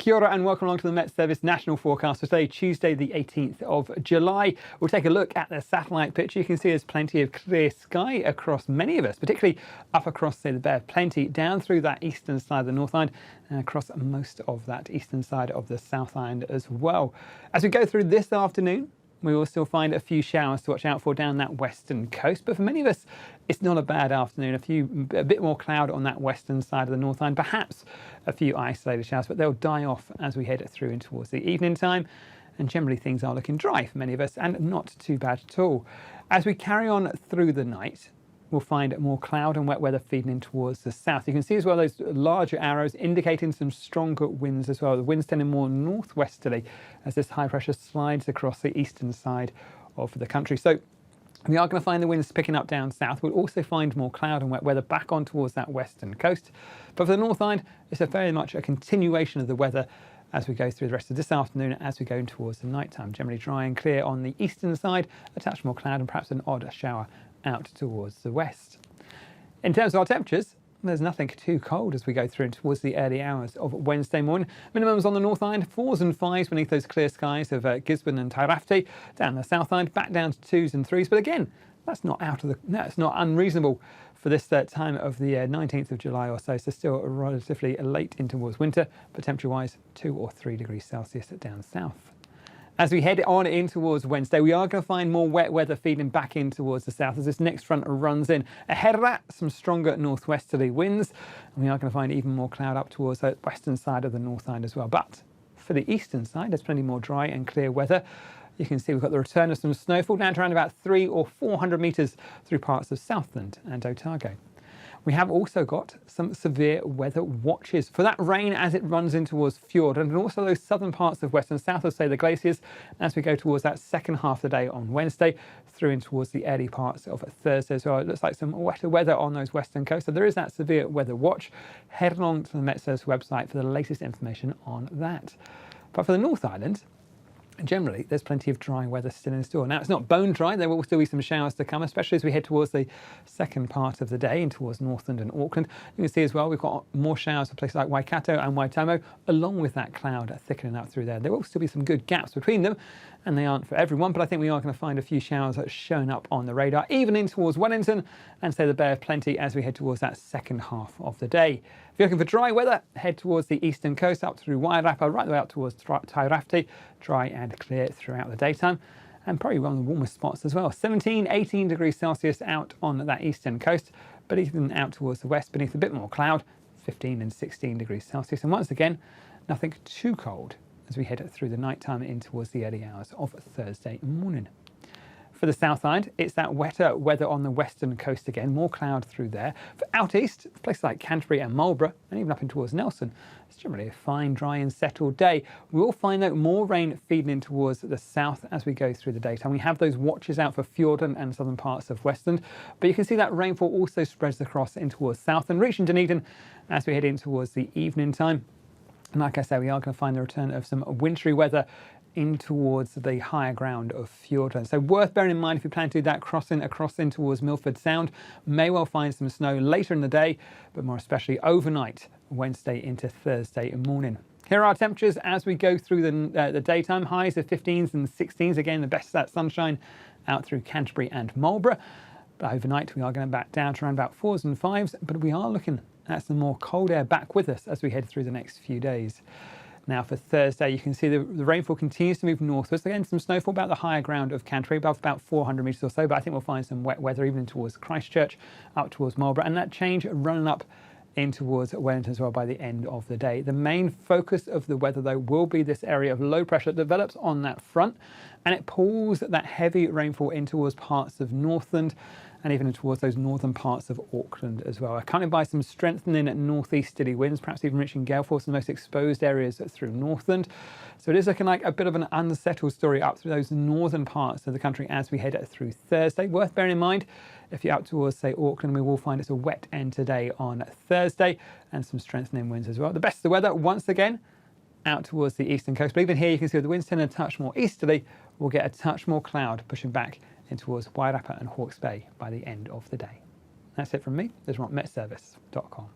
Kia ora and welcome along to the Met Service National Forecast for today, Tuesday the 18th of July. We'll take a look at the satellite picture. You can see there's plenty of clear sky across many of us, particularly up across, say, the Bay of Plenty, down through that eastern side of the North Island and across most of that eastern side of the South Island as well. As we go through this afternoon, we will still find a few showers to watch out for down that western coast, but for many of us, it's not a bad afternoon. A bit more cloud on that western side of the North Island, perhaps a few isolated showers, but they'll die off as we head through in towards the evening time. And generally things are looking dry for many of us and not too bad at all. As we carry on through the night, we'll find more cloud and wet weather feeding in towards the south. You can see as well those larger arrows indicating some stronger winds as well. The winds tending more northwesterly as this high pressure slides across the eastern side of the country. So we are going to find the winds picking up down south. We'll also find more cloud and wet weather back on towards that western coast. But for the North Island, it's very much a continuation of the weather as we go through the rest of this afternoon, as we go in towards the night time. Generally dry and clear on the eastern side, a touch more cloud and perhaps an odd shower out towards the west. In terms of our temperatures, there's nothing too cold as we go through towards the early hours of Wednesday morning. Minimums on the North Island, 4s and 5s beneath those clear skies of Gisborne and Tairafti. Down the South Island, back down to 2s and 3s. But again, that's not unreasonable for this time of the 19th of July or so. So still relatively late in towards winter, but temperature-wise, 2 or 3 degrees Celsius down south. As we head on in towards Wednesday, we are going to find more wet weather feeding back in towards the south as this next front runs in. Ahead of that, some stronger northwesterly winds, and we are going to find even more cloud up towards the western side of the North Island as well. But for the eastern side, there's plenty more dry and clear weather. You can see we've got the return of some snowfall down to around about 300 or 400 metres through parts of Southland and Otago. We have also got some severe weather watches for that rain as it runs in towards Fjord and also those southern parts of western south of, say, the glaciers as we go towards that second half of the day on Wednesday through in towards the early parts of Thursday as well. It looks like some wetter weather on those western coasts, so there is that severe weather watch. Head along to the Met Service website for the latest information on that. But for the North Island, generally, there's plenty of dry weather still in store. Now, it's not bone dry. There will still be some showers to come, especially as we head towards the second part of the day and towards Northland and Auckland. You can see as well, we've got more showers for places like Waikato and Waitomo, along with that cloud thickening up through there. There will still be some good gaps between them, and they aren't for everyone, but I think we are going to find a few showers that are shown up on the radar, even in towards Wellington and, say, the Bay of Plenty as we head towards that second half of the day. If you're looking for dry weather, head towards the eastern coast, up through Wairarapa, right the way up towards Tairafti, dry and clear throughout the daytime, and probably one of the warmest spots as well. 17, 18 degrees Celsius out on that eastern coast, but even out towards the west beneath a bit more cloud, 15 and 16 degrees Celsius. And once again, nothing too cold as we head through the night time in towards the early hours of Thursday morning. For the South Island, it's that wetter weather on the western coast again, more cloud through there. For out east, places like Canterbury and Marlborough, and even up in towards Nelson, it's generally a fine, dry and settled day. We will find though more rain feeding in towards the south as we go through the daytime. We have those watches out for Fjorden and southern parts of Westland, but you can see that rainfall also spreads across in towards south and reaching Dunedin as we head in towards the evening time. And like I say, we are going to find the return of some wintry weather in towards the higher ground of Fjorden. So worth bearing in mind if you plan to do that crossing across in towards Milford Sound. May well find some snow later in the day, but more especially overnight, Wednesday into Thursday morning. Here are our temperatures as we go through the daytime. Highs of 15s and 16s. Again, the best of that sunshine out through Canterbury and Marlborough. But overnight, we are going back down to around about 4s and 5s, but we are looking at some more cold air back with us as we head through the next few days. Now for Thursday, you can see the rainfall continues to move northwards. Again, some snowfall about the higher ground of Canterbury, above about 400 metres or so, but I think we'll find some wet weather even towards Christchurch, up towards Marlborough, and that change running up in towards Wellington as well by the end of the day. The main focus of the weather, though, will be this area of low pressure that develops on that front, and it pulls that heavy rainfall in towards parts of Northland and even towards those northern parts of Auckland as well. Accompanied by some strengthening northeasterly winds, perhaps even reaching gale force in the most exposed areas through Northland. So it is looking like a bit of an unsettled story up through those northern parts of the country as we head through Thursday. Worth bearing in mind, if you're out towards, say, Auckland, we will find it's a wet end today on Thursday and some strengthening winds as well. The best of the weather, once again, out towards the eastern coast. But even here, you can see the winds tend a touch more easterly. We'll get a touch more cloud pushing back in towards Wairarapa and Hawke's Bay by the end of the day. That's it from me. This is from metservice.com.